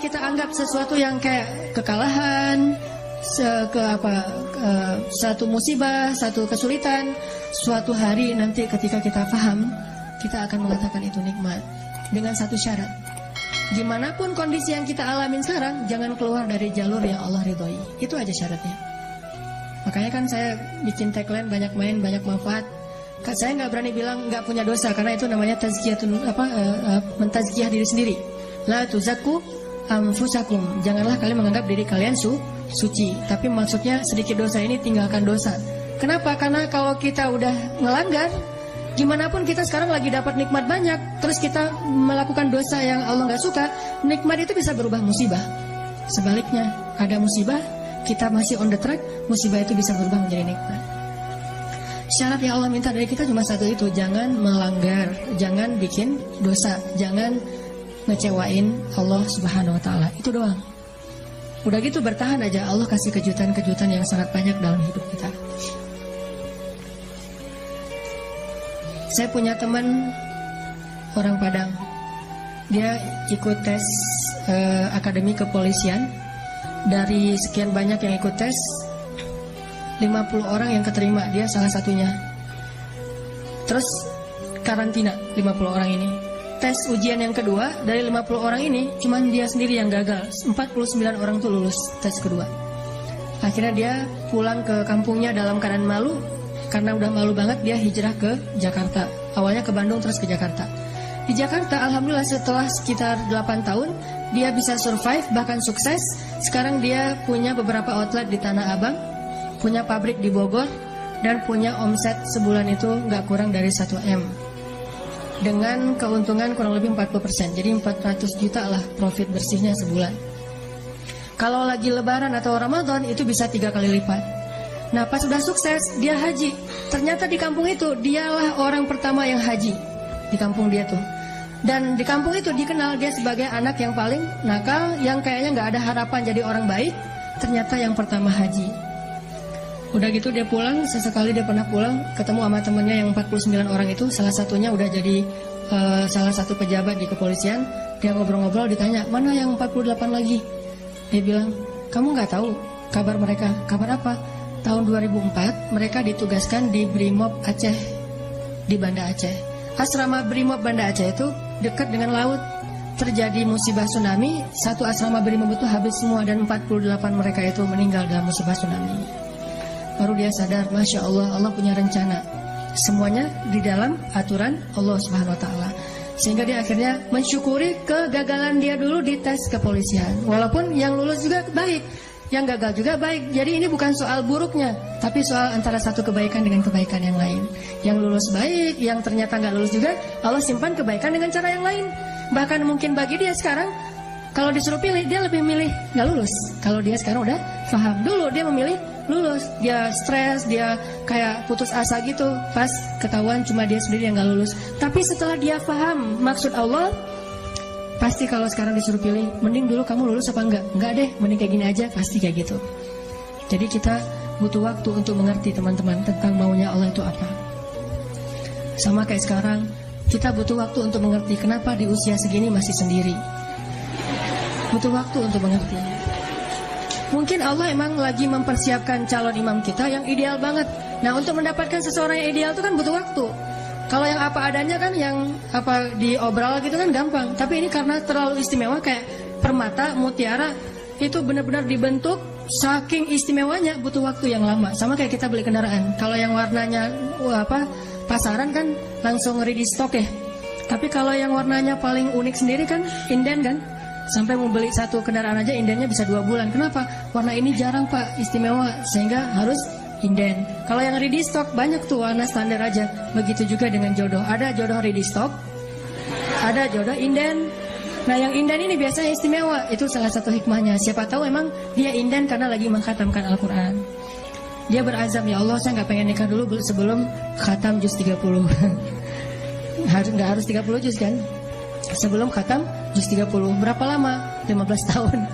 kita anggap sesuatu yang kayak kekalahan, satu musibah, satu kesulitan, suatu hari nanti ketika kita paham, kita akan mengatakan itu nikmat. Dengan satu syarat, gimana pun kondisi yang kita alamin sekarang, jangan keluar dari jalur yang Allah ridhoi. Itu aja syaratnya. Makanya kan saya bikin tagline banyak main, banyak manfaat. Saya nggak berani bilang nggak punya dosa, karena itu namanya tazkiyatun, mentazkiyah diri sendiri. La tuzakku anfusakum. Janganlah kalian menganggap diri kalian suci. Tapi maksudnya sedikit dosa ini tinggalkan dosa. Kenapa? Karena kalau kita udah ngelanggar, gimana pun kita sekarang lagi dapat nikmat banyak, terus kita melakukan dosa yang Allah nggak suka, nikmat itu bisa berubah musibah. Sebaliknya, ada musibah, kita masih on the track, musibah itu bisa berubah menjadi nikmat. Syarat yang Allah minta dari kita cuma satu itu, jangan melanggar, jangan bikin dosa, jangan ngecewain Allah Subhanahu wa taala. Itu doang. Udah gitu bertahan aja, Allah kasih kejutan-kejutan yang sangat banyak dalam hidup kita. Saya punya teman orang Padang. Dia ikut tes akademi kepolisian. Dari sekian banyak yang ikut tes, 50 orang yang keterima, dia salah satunya. Terus karantina 50 orang ini. Tes ujian yang kedua, dari 50 orang ini cuman dia sendiri yang gagal. 49 orang tuh lulus tes kedua. Akhirnya dia pulang ke kampungnya dalam keadaan malu. Karena udah malu banget, dia hijrah ke Jakarta. Awalnya ke Bandung, terus ke Jakarta. Di Jakarta, alhamdulillah setelah sekitar 8 tahun, dia bisa survive, bahkan sukses. Sekarang dia punya beberapa outlet di Tanah Abang, punya pabrik di Bogor, dan punya omset sebulan itu nggak kurang dari 1 M. Dengan keuntungan kurang lebih 40%. Jadi 400 juta lah profit bersihnya sebulan. Kalau lagi lebaran atau Ramadan, itu bisa 3 kali lipat. Nah pas sudah sukses, dia haji. Ternyata di kampung itu, dialah orang pertama yang haji. Di kampung dia tuh. Dan di kampung itu dikenal dia sebagai anak yang paling nakal, yang kayaknya gak ada harapan jadi orang baik. Ternyata yang pertama haji. Udah gitu dia pulang, sesekali dia pernah pulang, ketemu sama temennya yang 49 orang itu. Salah satunya udah jadi salah satu pejabat di kepolisian. Dia ngobrol-ngobrol, ditanya, mana yang 48 lagi? Dia bilang, kamu gak tahu kabar mereka? Kabar apa? Tahun 2004 mereka ditugaskan di Brimob Aceh, di Banda Aceh. Asrama Brimob Banda Aceh itu dekat dengan laut. Terjadi musibah tsunami, satu asrama Brimob itu habis semua, dan 48 mereka itu meninggal dalam musibah tsunami. Baru dia sadar, Masya Allah, Allah punya rencana. Semuanya di dalam aturan Allah Subhanahu wa ta'ala. Sehingga dia akhirnya mensyukuri kegagalan dia dulu di tes kepolisian. Walaupun yang lulus juga baik, yang gagal juga baik. Jadi ini bukan soal buruknya, tapi soal antara satu kebaikan dengan kebaikan yang lain. Yang lulus baik, yang ternyata nggak lulus juga, Allah simpan kebaikan dengan cara yang lain. Bahkan mungkin bagi dia sekarang, kalau disuruh pilih, dia lebih milih nggak lulus. Kalau dia sekarang udah paham. Dulu dia memilih lulus, dia stres, dia kayak putus asa gitu. Pas ketahuan cuma dia sendiri yang nggak lulus. Tapi setelah dia paham maksud Allah, pasti kalau sekarang disuruh pilih, mending dulu kamu lulus apa enggak? Enggak deh, mending kayak gini aja, pasti kayak gitu. Jadi kita butuh waktu untuk mengerti teman-teman tentang maunya Allah itu apa. Sama kayak sekarang, kita butuh waktu untuk mengerti kenapa di usia segini masih sendiri. Butuh waktu untuk mengerti. Mungkin Allah emang lagi mempersiapkan calon imam kita yang ideal banget. Nah untuk mendapatkan seseorang yang ideal itu kan butuh waktu. Kalau yang apa adanya kan, yang apa diobral gitu kan gampang. Tapi ini karena terlalu istimewa, kayak permata, mutiara, itu benar-benar dibentuk saking istimewanya, butuh waktu yang lama. Sama kayak kita beli kendaraan. Kalau yang warnanya pasaran kan langsung ready stock ya. Tapi kalau yang warnanya paling unik sendiri kan inden kan. Sampai mau beli satu kendaraan aja indennya bisa 2 bulan. Kenapa? Warna ini jarang Pak, istimewa, sehingga harus inden. Kalau yang ready stock banyak tuh warna standar aja. Begitu juga dengan jodoh. Ada jodoh ready stock, ada jodoh inden. Nah yang inden ini biasanya istimewa. Itu salah satu hikmahnya. Siapa tahu emang dia inden karena lagi mengkhatamkan Al-Quran. Dia berazam, ya Allah saya gak pengen nikah dulu sebelum khatam juz 30. Gak harus 30 juz kan? Sebelum khatam juz 30. Berapa lama? 15 tahun.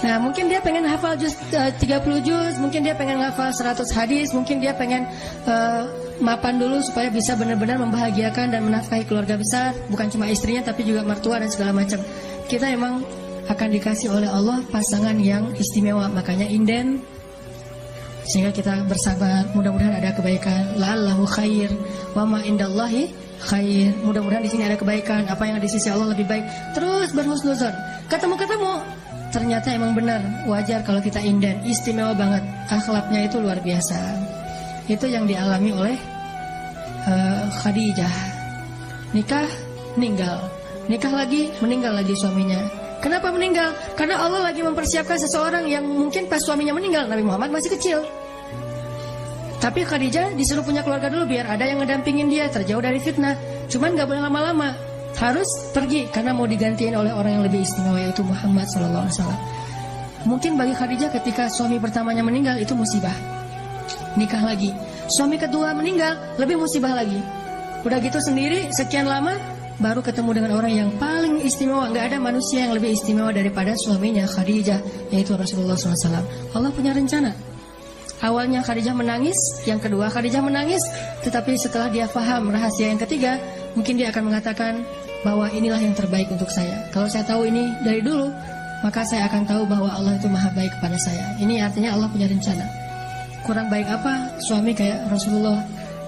Nah mungkin dia pengen hafal juz 30 juz, mungkin dia pengen hafal 100 hadis, mungkin dia pengen mapan dulu supaya bisa benar-benar membahagiakan dan menafkahi keluarga besar, bukan cuma istrinya tapi juga mertua dan segala macam. kita emang akan dikasih oleh Allah pasangan yang istimewa, makanya inden. Sehingga kita bersabar, mudah-mudahan ada kebaikan. La'allahu khair wa ma indallahi khair. Mudah-mudahan di sini ada kebaikan, apa yang di sisi Allah lebih baik. Terus berhusnuzon. Ketemu-ketemu, ternyata emang benar, wajar kalau kita inden, istimewa banget. Akhlaknya itu luar biasa. Itu yang dialami oleh Khadijah. Nikah, meninggal. Nikah lagi, meninggal lagi suaminya. Kenapa meninggal? Karena Allah lagi mempersiapkan seseorang yang mungkin pas suaminya meninggal, Nabi Muhammad masih kecil. Tapi Khadijah disuruh punya keluarga dulu biar ada yang ngedampingin dia, terjauh dari fitnah. Cuman gak boleh lama-lama, harus pergi karena mau digantiin oleh orang yang lebih istimewa, yaitu Muhammad SAW. Mungkin bagi Khadijah ketika suami pertamanya meninggal itu musibah. Nikah lagi, suami kedua meninggal, lebih musibah lagi. Udah gitu sendiri, sekian lama baru ketemu dengan orang yang paling istimewa. Gak ada manusia yang lebih istimewa daripada suaminya Khadijah, yaitu Rasulullah SAW. Allah punya rencana. Awalnya Khadijah menangis, yang kedua Khadijah menangis, tetapi setelah dia paham rahasia yang ketiga, mungkin dia akan mengatakan bahwa inilah yang terbaik untuk saya. Kalau saya tahu ini dari dulu, maka saya akan tahu bahwa Allah itu maha baik kepada saya. Ini artinya Allah punya rencana. Kurang baik apa suami kayak Rasulullah?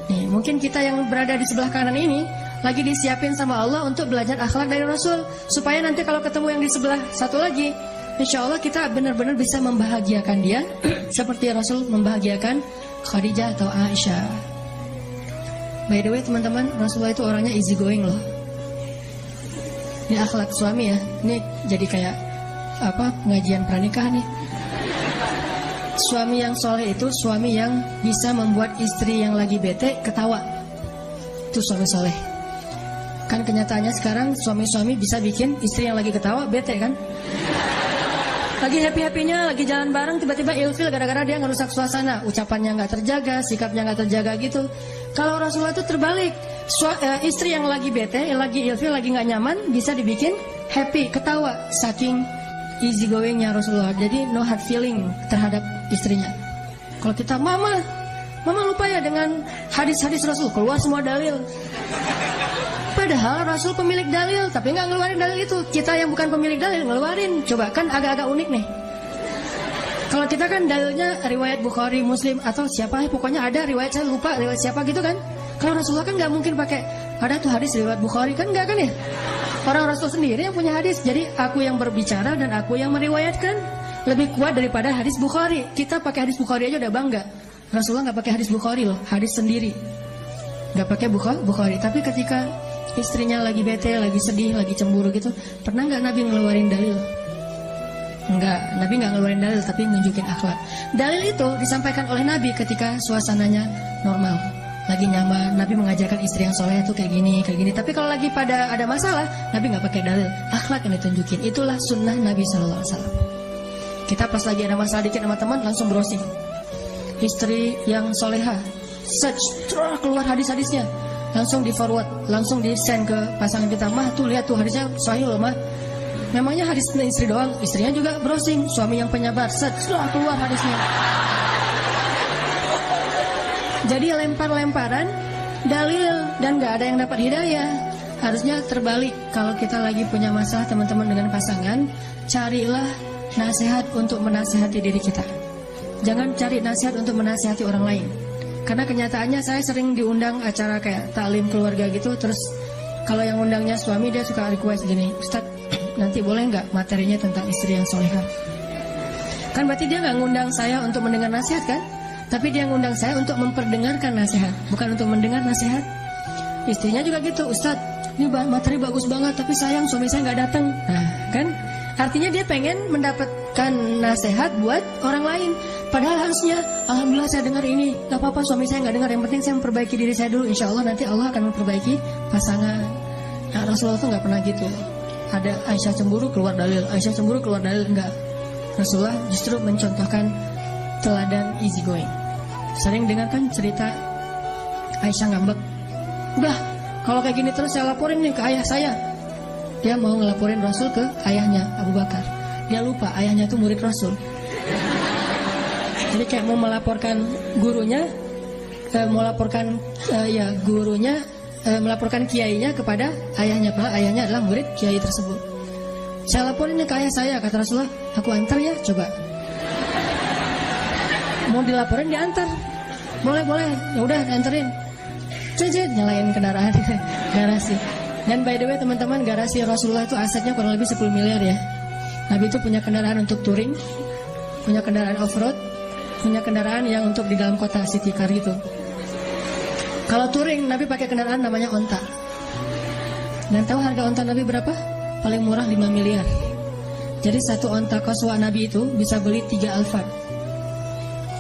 Nih, mungkin kita yang berada di sebelah kanan ini lagi disiapin sama Allah untuk belajar akhlak dari Rasul, supaya nanti kalau ketemu yang di sebelah satu lagi, insya Allah kita benar-benar bisa membahagiakan dia seperti Rasul membahagiakan Khadijah atau Aisyah. By the way teman-teman, Rasulullah itu orangnya easy going loh. Ini akhlak suami ya. Ini jadi kayak pengajian pernikahan nih. Suami yang soleh itu suami yang bisa membuat istri yang lagi bete ketawa. Itu suami soleh. Kan kenyataannya sekarang suami-suami bisa bikin istri yang lagi ketawa bete kan. Lagi happy-happynya, lagi jalan bareng, tiba-tiba ilfil gara-gara dia ngerusak suasana. Ucapannya gak terjaga, sikapnya gak terjaga gitu. Kalau Rasulullah itu terbalik. Istri yang lagi bete, yang lagi ilfil, lagi gak nyaman, bisa dibikin happy, ketawa. Saking easy going-nya Rasulullah. Jadi no hard feeling terhadap istrinya. Kalau kita mama lupa ya dengan hadis-hadis Rasul, keluar semua dalil. Padahal Rasul pemilik dalil, tapi nggak ngeluarin dalil itu. Kita yang bukan pemilik dalil ngeluarin. Coba, kan agak-agak unik nih. Kalau kita kan dalilnya riwayat Bukhari, Muslim, atau siapa, pokoknya ada riwayat, saya lupa riwayat siapa gitu kan. Kalau Rasulullah kan nggak mungkin pakai ada tuh hadis riwayat Bukhari, kan nggak kan ya. Orang Rasul sendiri yang punya hadis. Jadi aku yang berbicara dan aku yang meriwayatkan lebih kuat daripada hadis Bukhari. Kita pakai hadis Bukhari aja udah bangga. Rasulullah nggak pakai hadis Bukhari loh, hadis sendiri. Nggak pakai Bukhari. Tapi ketika istrinya lagi bete, lagi sedih, lagi cemburu gitu, pernah nggak Nabi ngeluarin dalil? Enggak, Nabi nggak ngeluarin dalil, tapi nunjukin akhlak. Dalil itu disampaikan oleh Nabi ketika suasananya normal, lagi nyaman. Nabi mengajarkan istri yang soleh itu kayak gini. Tapi kalau lagi pada ada masalah, Nabi nggak pakai dalil, akhlak yang ditunjukin. Itulah sunnah Nabi SAW. Kita pas lagi ada masalah dikit sama teman, langsung browsing istri yang soleha, search, keluar hadis-hadisnya, langsung di forward, langsung di send ke pasangan kita. Mah tuh lihat tuh hadisnya sahih loh mah. Memangnya hadis istri doang, istrinya juga browsing. Suami yang penyabar, search, keluar hadisnya. Jadi lempar-lemparan dalil dan gak ada yang dapat hidayah. Harusnya terbalik. Kalau kita lagi punya masalah teman-teman dengan pasangan, carilah nasihat untuk menasihati diri kita. Jangan cari nasihat untuk menasihati orang lain. Karena kenyataannya saya sering diundang acara kayak taklim keluarga gitu. Terus kalau yang undangnya suami, dia suka request gini, Ustaz, nanti boleh nggak materinya tentang istri yang solehah? Kan berarti dia nggak ngundang saya untuk mendengar nasihat kan? Tapi dia ngundang saya untuk memperdengarkan nasihat, bukan untuk mendengar nasihat. Istrinya juga gitu, Ustaz, ini materi bagus banget, tapi sayang suami saya nggak datang. Nah kan, artinya dia pengen mendapatkan nasihat buat orang lain. Padahal harusnya, alhamdulillah saya dengar ini, gak apa-apa suami saya gak dengar, yang penting saya memperbaiki diri saya dulu. Insya Allah nanti Allah akan memperbaiki pasangan. Nah, Rasulullah tuh gak pernah gitu. Ada Aisyah cemburu keluar dalil, Aisyah cemburu keluar dalil, enggak. Rasulullah justru mencontohkan teladan easy going. Sering dengarkan cerita Aisyah ngambek, udah kalau kayak gini terus saya laporin nih ke ayah saya. Dia mau ngelaporin Rasul ke ayahnya Abu Bakar. Dia lupa ayahnya itu murid Rasul. Jadi kayak mau melaporkan gurunya, melaporkan kiainya kepada ayahnya, padahal ayahnya adalah murid kiai tersebut. Saya lapor ini ke ayah saya, kata Rasulullah, aku antar ya, coba. Mau dilaporin diantar. Boleh, ya udah dianterin. Cecet nyalain kendaraan garasi. Dan by the way teman-teman, garasi Rasulullah itu asetnya kurang lebih 10 miliar ya. Nabi itu punya kendaraan untuk touring, punya kendaraan off-road, punya kendaraan yang untuk di dalam kota, city car gitu. Kalau touring, Nabi pakai kendaraan namanya onta. Dan tahu harga onta Nabi berapa? Paling murah 5 miliar. Jadi satu onta Qaswa Nabi itu bisa beli 3 Alphard.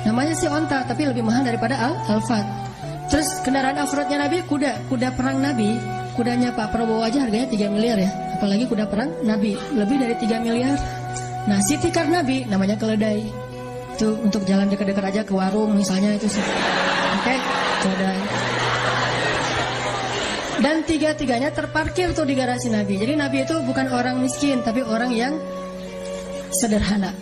Namanya sih onta, tapi lebih mahal daripada Alphard. Terus kendaraan off-roadnya Nabi, kuda perang Nabi. Kudanya Pak Prabowo aja harganya 3 miliar ya. Apalagi kuda perang Nabi, lebih dari 3 miliar. Nah, city car Nabi namanya keledai. Itu untuk jalan dekat-dekat aja ke warung misalnya itu sih. Oke, keledai. Dan tiga-tiganya terparkir tuh di garasi Nabi. Jadi Nabi itu bukan orang miskin, tapi orang yang sederhana.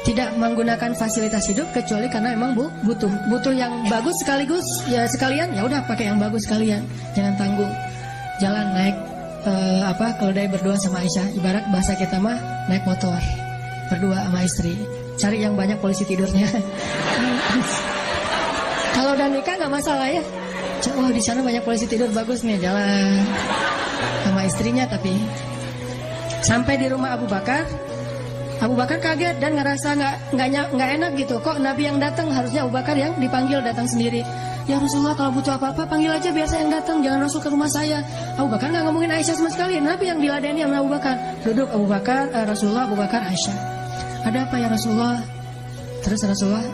Tidak menggunakan fasilitas hidup kecuali karena memang butuh yang bagus sekaligus ya sekalian, ya udah pakai yang bagus sekalian. Jangan tanggung. Jalan naik keledai berdua sama Aisyah. Ibarat bahasa kita mah naik motor berdua sama istri. Cari yang banyak polisi tidurnya. Kalau udah nikah nggak masalah ya. Oh di sana banyak polisi tidur, bagus nih, jalan sama istrinya. Tapi sampai di rumah Abu Bakar kaget dan ngerasa nggak enak gitu. Kok Nabi yang datang, harusnya Abu Bakar yang dipanggil datang sendiri. Ya Rasulullah, kalau butuh apa-apa panggil aja, biasa yang datang, jangan Rasul ke rumah saya. Abu Bakar nggak ngomongin Aisyah sama sekali. Nabi yang diladeni sama Abu Bakar. Duduk Abu Bakar, Rasulullah, Abu Bakar, Aisyah. Ada apa ya Rasulullah? Terus Rasulullah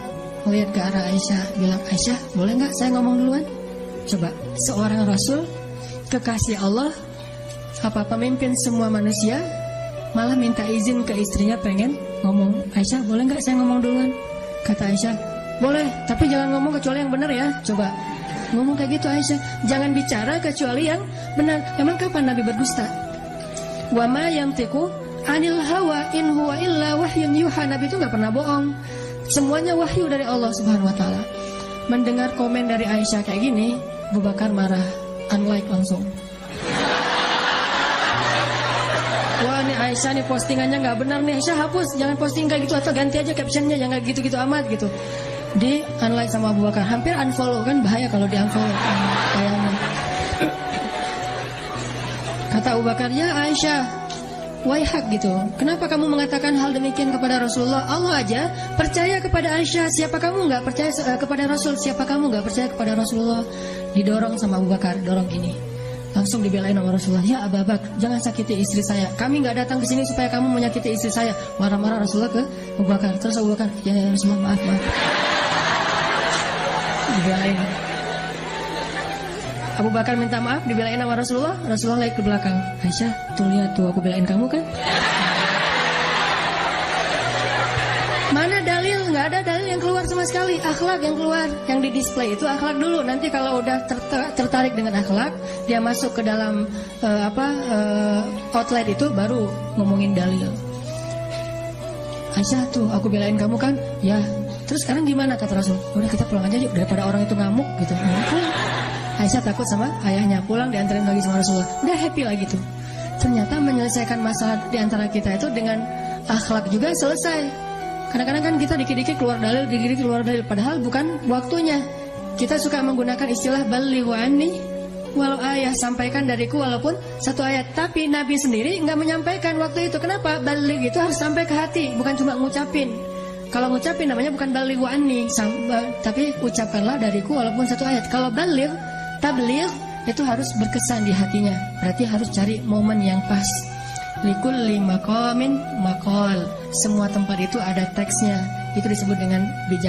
melihat ke arah Aisyah, bilang, Aisyah boleh nggak saya ngomong duluan? Coba, seorang Rasul, kekasih Allah, pemimpin semua manusia, malah minta izin ke istrinya pengen ngomong. Aisyah boleh nggak saya ngomong duluan? Kata Aisyah, boleh, tapi jangan ngomong kecuali yang benar ya. Coba ngomong kayak gitu Aisyah, jangan bicara kecuali yang benar. Emang kapan Nabi berdusta? Wa ma yantiqu anil hawa in huwa illa wahyun yuha. Nabi itu nggak pernah bohong. Semuanya wahyu dari Allah Subhanahu wa taala. Mendengar komen dari Aisyah kayak gini, Abu Bakar marah, unlike langsung. Wah nih Aisyah nih postingannya nggak benar nih, Aisyah hapus, jangan posting kayak gitu, atau ganti aja captionnya, jangan gitu-gitu amat gitu. Di unlike sama Abu Bakar, hampir unfollow, kan bahaya kalau di unfollow. Kata Abu Bakar, ya Aisyah, waihak gitu. Kenapa kamu mengatakan hal demikian kepada Rasulullah? Allah aja percaya kepada Aisyah, siapa kamu nggak percaya kepada Rasul? Siapa kamu nggak percaya kepada Rasulullah? Didorong sama Abu Bakar, dorong gini. Langsung dibelain sama Rasulullah. Ya Abu Bakar, jangan sakiti istri saya. Kami nggak datang ke sini supaya kamu menyakiti istri saya. Marah-marah Rasulullah ke Abu Bakar. Terus Abu Bakar, ya Rasulullah maaf. Dibelain. Abu Bakar minta maaf, dibelain sama Rasulullah. Rasulullah lagi ke belakang. Aisyah, tuh lihat tuh, aku belain kamu kan? Mana dalil? Nggak ada dalil yang keluar sama sekali. Akhlak yang keluar, yang di display itu akhlak dulu. Nanti kalau udah tertarik dengan akhlak, dia masuk ke dalam outlet itu baru ngomongin dalil. Aisyah tuh, aku belain kamu kan? Ya. Terus sekarang gimana kata Rasul? Udah kita pulang aja yuk, daripada orang itu ngamuk gitu. Aisyah takut sama ayahnya, pulang diantarin lagi sama Rasulullah. Udah happy lagi tuh. Ternyata menyelesaikan masalah di antara kita itu dengan akhlak juga selesai. Kadang-kadang kan kita dikit-dikit keluar dalil, dikit-dikit keluar dalil, padahal bukan waktunya. Kita suka menggunakan istilah balighu anni walau ayah, sampaikan dariku walaupun satu ayat. Tapi Nabi sendiri nggak menyampaikan waktu itu. Kenapa? Baligh itu harus sampai ke hati, bukan cuma ngucapin. Kalau ngucapin namanya bukan balighu anni, tapi ucapkanlah dariku walaupun satu ayat. Kalau baligh, tabligh itu harus berkesan di hatinya. Berarti harus cari momen yang pas. Likulli maqamin maqal. Semua tempat itu ada teksnya. Itu disebut dengan bijak.